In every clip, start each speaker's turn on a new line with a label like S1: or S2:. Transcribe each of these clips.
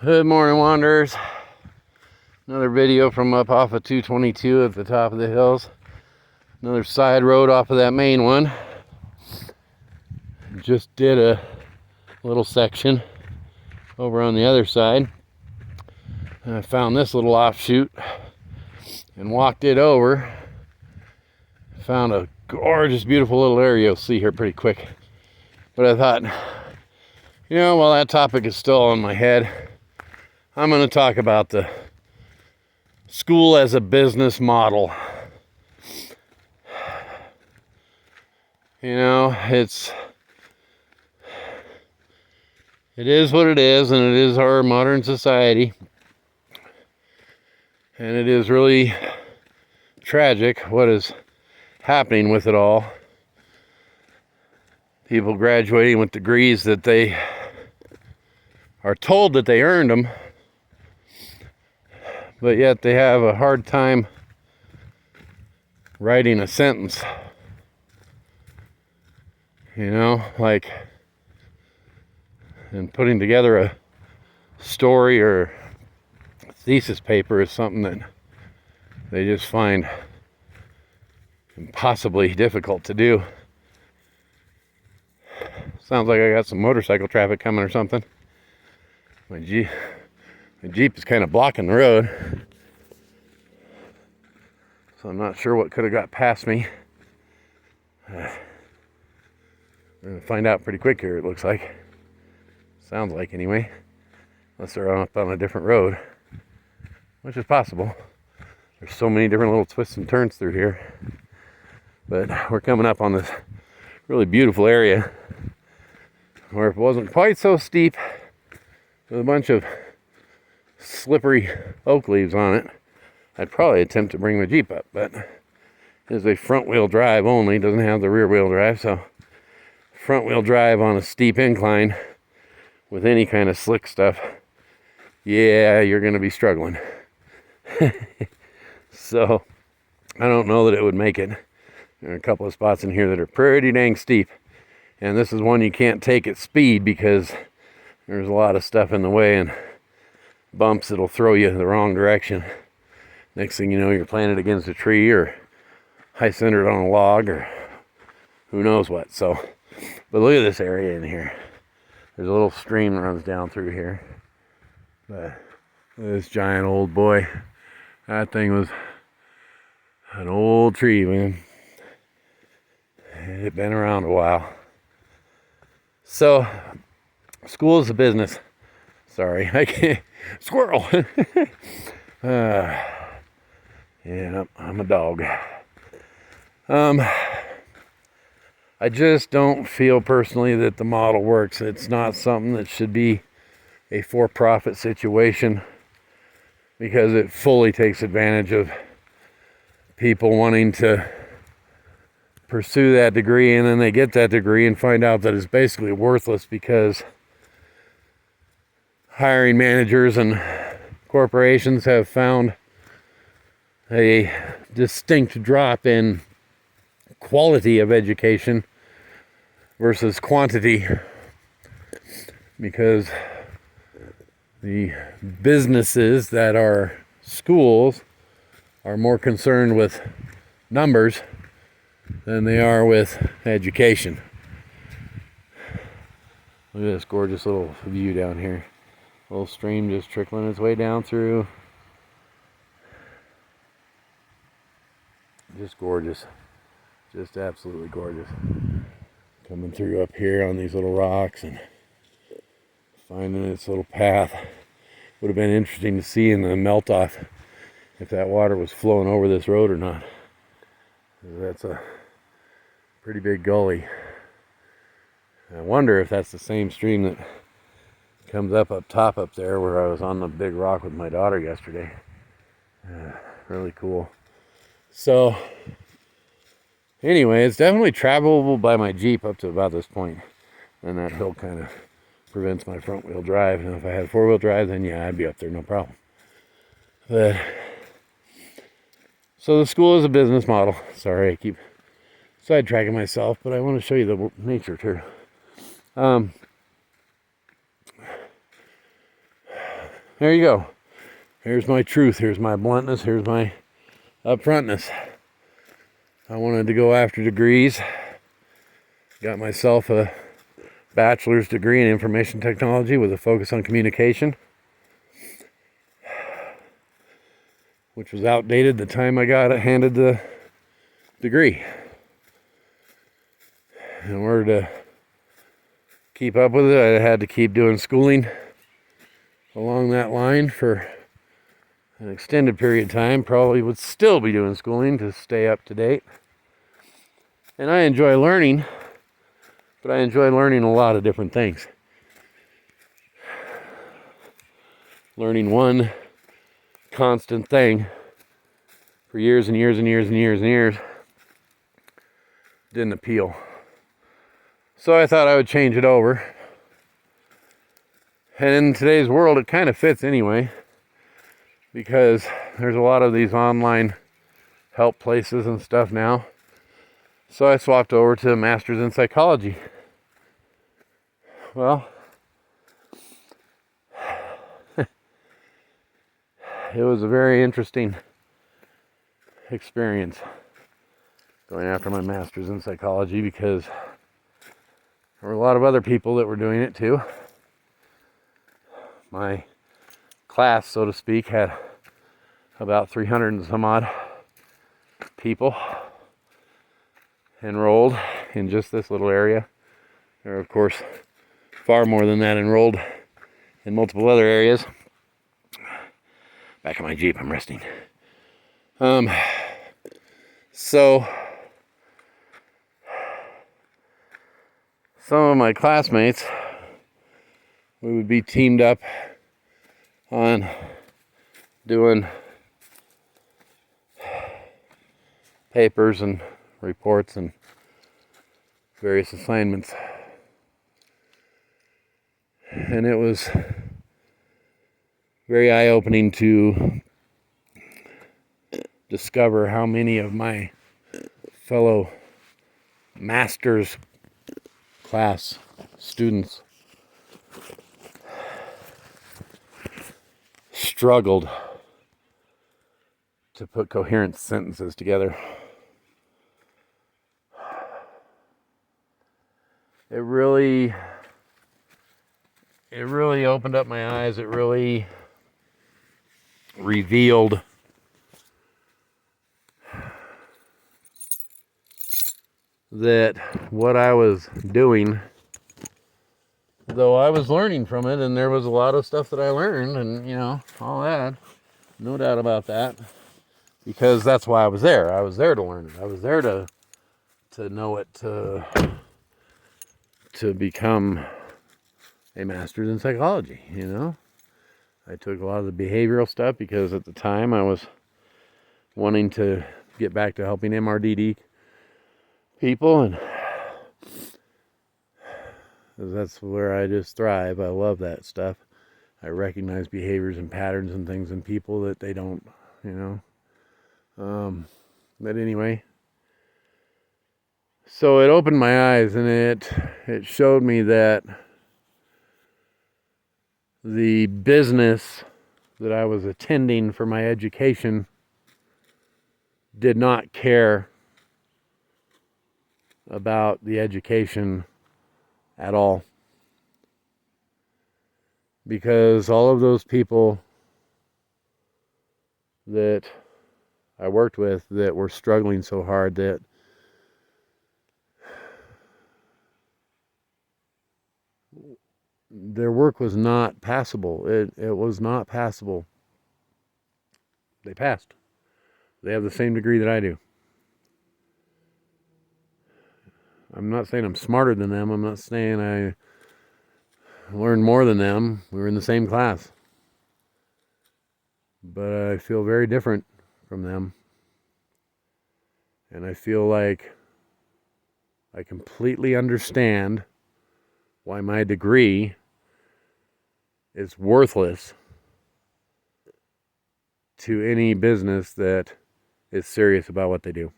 S1: Good morning, wanderers. Another video from up off of 222 at the top of the hills. Another side road off of that main one. Just did a little section over on the other side. And I found this little offshoot and walked it over. Found a gorgeous, beautiful little area. You'll see here pretty quick. But I thought, while that topic is still on my head, I'm going to talk about the school as a business model. It is what it is, and it is our modern society. And it is really tragic what is happening with it all. People graduating with degrees that they are told that they earned them, but yet they have a hard time writing a sentence. And putting together a story or a thesis paper is something that they just find impossibly difficult to do. Sounds like I got some motorcycle traffic coming or something. My Jeep is kind of blocking the road, so I'm not sure what could have got past me. We're going to find out pretty quick here, it looks like. Sounds like, anyway. Unless they're up on a different road, which is possible. There's so many different little twists and turns through here. But we're coming up on this really beautiful area where if it wasn't quite so steep, with a bunch of slippery oak leaves on it, I'd probably attempt to bring my Jeep up, but it is a front wheel drive only, doesn't have the rear wheel drive, so front wheel drive on a steep incline with any kind of slick stuff, yeah, you're going to be struggling. So I don't know that it would make it. There are a couple of spots in here that are pretty dang steep, and this is one you can't take at speed because there's a lot of stuff in the way and bumps that'll throw you the wrong direction. Next thing you know, you're planted against a tree or high centered on a log or who knows what. So, but look at this area in here. There's a little stream that runs down through here. But this giant old boy, that thing was an old tree, man. It had been around a while. So, school is a business. Sorry, I can't. Squirrel! Yeah, I'm a dog. I just don't feel personally that the model works. It's not something that should be a for-profit situation because it fully takes advantage of people wanting to pursue that degree, and then they get that degree and find out that it's basically worthless because hiring managers and corporations have found a distinct drop in quality of education versus quantity, because the businesses that are schools are more concerned with numbers than they are with education. Look at this gorgeous little view down here. Little stream just trickling its way down through. Just gorgeous. Just absolutely gorgeous. Coming through up here on these little rocks and finding its little path. Would have been interesting to see in the melt off if that water was flowing over this road or not. That's a pretty big gully. I wonder if that's the same stream that comes up top up there where I was on the big rock with my daughter yesterday. Really cool. So anyway, it's definitely travelable by my Jeep up to about this point. And that hill kind of prevents my front wheel drive. And if I had four wheel drive, then yeah, I'd be up there, no problem. But so the school is a business model. Sorry, I keep sidetracking myself, but I want to show you the nature too. there you go. Here's my truth. Here's my bluntness. Here's my upfrontness. I wanted to go after degrees. Got myself a bachelor's degree in information technology with a focus on communication, which was outdated the time I got handed the degree. In order to keep up with it, I had to keep doing schooling along that line for an extended period of time. Probably would still be doing schooling to stay up to date. And I enjoy learning, but I enjoy learning a lot of different things. Learning one constant thing for years and years and years and years and years didn't appeal. So I thought I would change it over. And in today's world, it kind of fits anyway, because there's a lot of these online help places and stuff now. So I swapped over to a master's in psychology. Well, it was a very interesting experience going after my master's in psychology, because there were a lot of other people that were doing it too. My class, so to speak, had about 300 and some odd people enrolled in just this little area. There are, of course, far more than that enrolled in multiple other areas. Back in my Jeep, I'm resting. So some of my classmates, we would be teamed up on doing papers and reports and various assignments. And it was very eye-opening to discover how many of my fellow master's class students struggled to put coherent sentences together. It really opened up my eyes. It really revealed that what I was doing, though I was learning from it, and there was a lot of stuff that I learned, and all that, no doubt about that, because that's why I was there. I was there to learn it. I was there to know it, to become a master's in psychology. I took a lot of the behavioral stuff because at the time I was wanting to get back to helping MRDD people, and that's where I just thrive. I love that stuff. I recognize behaviors and patterns and things in people that they don't, but anyway, so it opened my eyes, and it showed me that the business that I was attending for my education did not care about the education at all. Because all of those people that I worked with that were struggling so hard, that their work was not passable. It was not passable. They passed. They have the same degree that I do. I'm not saying I'm smarter than them. I'm not saying I learned more than them. We were in the same class. But I feel very different from them. And I feel like I completely understand why my degree is worthless to any business that is serious about what they do.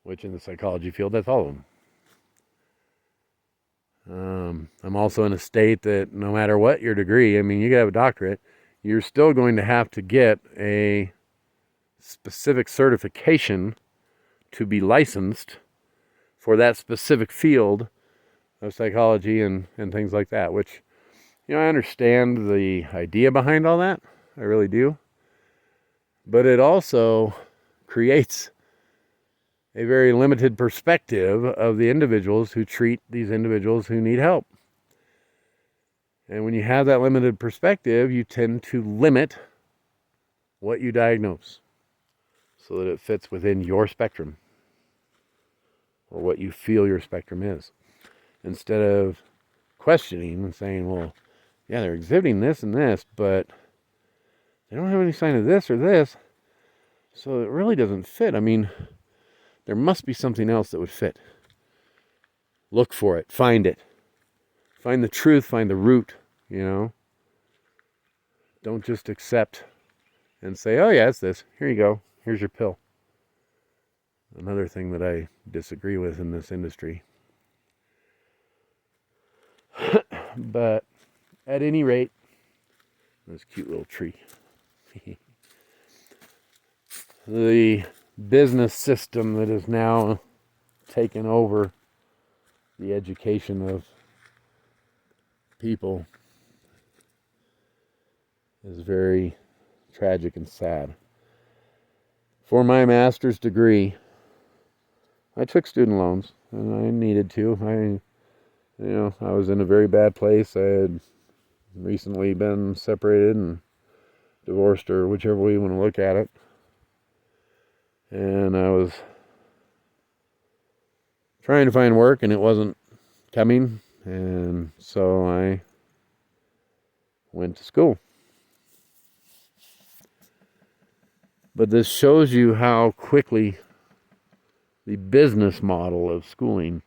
S1: Which in the psychology field, that's all of them. I'm also in a state that no matter what your degree, I mean, you could have a doctorate, you're still going to have to get a specific certification to be licensed for that specific field of psychology and things like that, which, I understand the idea behind all that. I really do. But it also creates a very limited perspective of the individuals who treat these individuals who need help. And when you have that limited perspective, you tend to limit what you diagnose so that it fits within your spectrum or what you feel your spectrum is. Instead of questioning and saying, well, yeah, they're exhibiting this and this, but they don't have any sign of this or this, so it really doesn't fit. I mean, there must be something else that would fit. Look for it. Find it. Find the truth. Find the root, Don't just accept and say, oh, yeah, it's this. Here you go. Here's your pill. Another thing that I disagree with in this industry. But at any rate, this cute little tree. The business system that is now taken over the education of people is very tragic and sad. For my master's degree, I took student loans, and I needed to. I was in a very bad place. I had recently been separated and divorced, or whichever way you want to look at it. And I was trying to find work, and it wasn't coming. And so I went to school. But this shows you how quickly the business model of schooling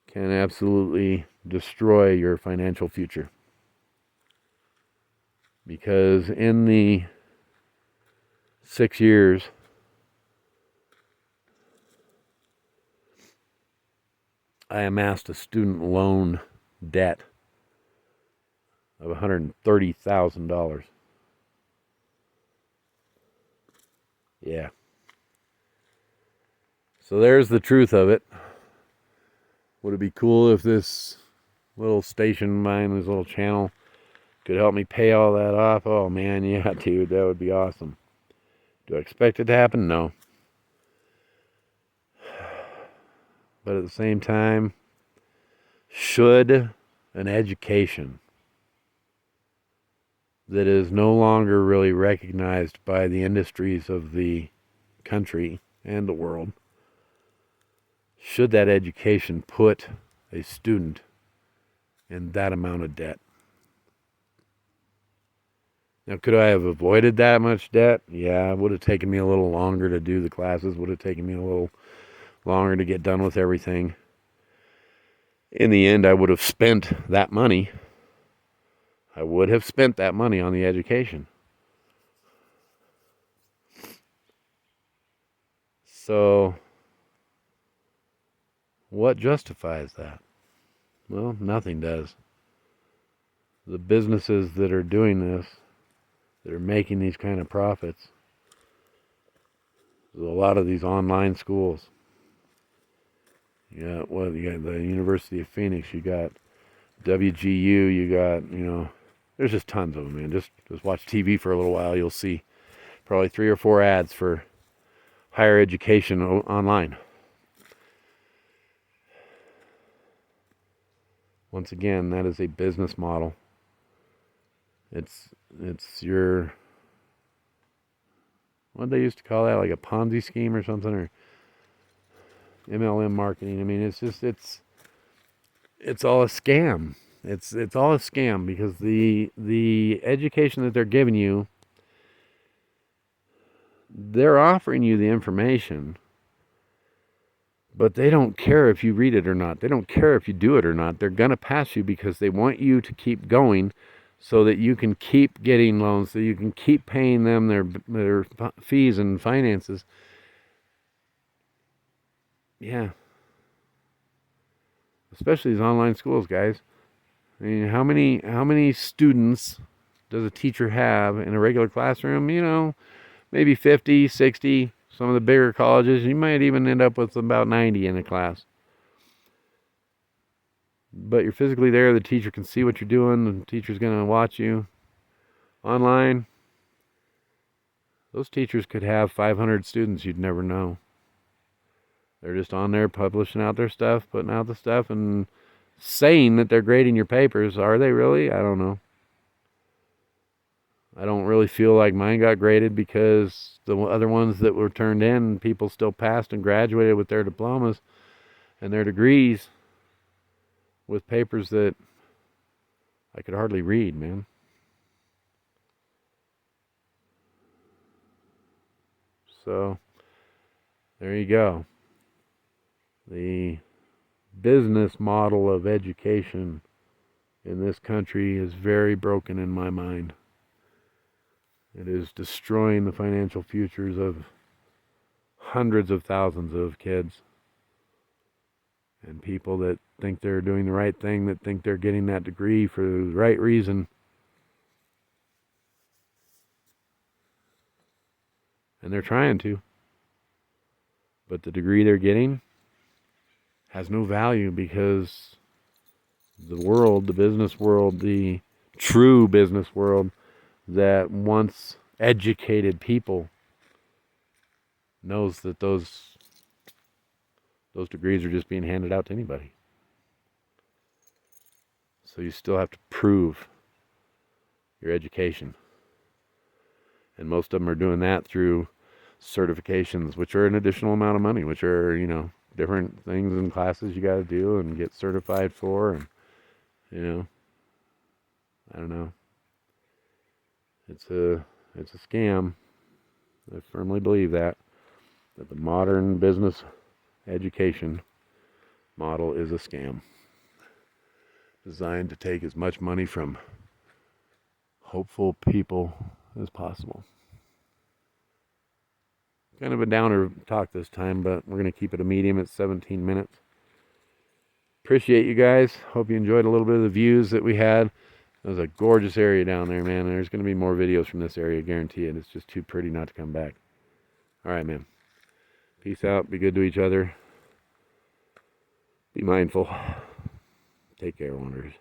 S1: can absolutely destroy your financial future. Because in the 6 years I amassed a student loan debt of $130,000. Yeah. So there's the truth of it. Would it be cool if this little station of mine, this little channel, could help me pay all that off? Oh man, yeah, dude, that would be awesome. Do I expect it to happen? No. But at the same time, should an education that is no longer really recognized by the industries of the country and the world, should that education put a student in that amount of debt? Now, could I have avoided that much debt? Yeah, it would have taken me a little longer to do the classes, would have taken me a little longer to get done with everything. In the end, I would have spent that money. I would have spent that money on the education. So, what justifies that? Well, nothing does. The businesses that are doing this, that are making these kind of profits, there's a lot of these online schools. You got the University of Phoenix, you got WGU, you got, there's just tons of them, man. Just watch TV for a little while, you'll see probably 3 or 4 ads for higher education online. Once again, that is a business model. It's your, what they used to call that, like a Ponzi scheme or something, or MLM marketing. I mean, it's all a scam. It's all a scam, because the education that they're giving you, they're offering you the information, but they don't care if you read it or not. They don't care if you do it or not. They're going to pass you because they want you to keep going so that you can keep getting loans, so you can keep paying them their fees and finances. Yeah. especially these online schools, guys. I mean, how many students does a teacher have in a regular classroom? You know, maybe 50, 60. Some of the bigger colleges, you might even end up with about 90 in a class. But you're physically there. The teacher can see what you're doing. The teacher's going to watch you. Online, those teachers could have 500 students you'd never know. They're just on there publishing out their stuff, putting out the stuff, and saying that they're grading your papers. Are they really? I don't know. I don't really feel like mine got graded because the other ones that were turned in, people still passed and graduated with their diplomas and their degrees with papers that I could hardly read, man. So, there you go. The business model of education in this country is very broken in my mind. It is destroying the financial futures of hundreds of thousands of kids and people that think they're doing the right thing, that think they're getting that degree for the right reason. And they're trying to. But the degree they're getting has no value because the world, the business world, the true business world that once educated people knows that those degrees are just being handed out to anybody. So you still have to prove your education. And most of them are doing that through certifications, which are an additional amount of money, which are, you know, different things and classes you got to do and get certified for. And, you know, I don't know. It's a scam. I firmly believe that the modern business education model is a scam designed to take as much money from hopeful people as possible. Kind of a downer talk this time, but we're going to keep it a medium at 17 minutes. Appreciate you guys. Hope you enjoyed a little bit of the views that we had. It was a gorgeous area down there, man. There's going to be more videos from this area, I guarantee it. It's just too pretty not to come back. All right, man. Peace out. Be good to each other. Be mindful. Take care, wanderers.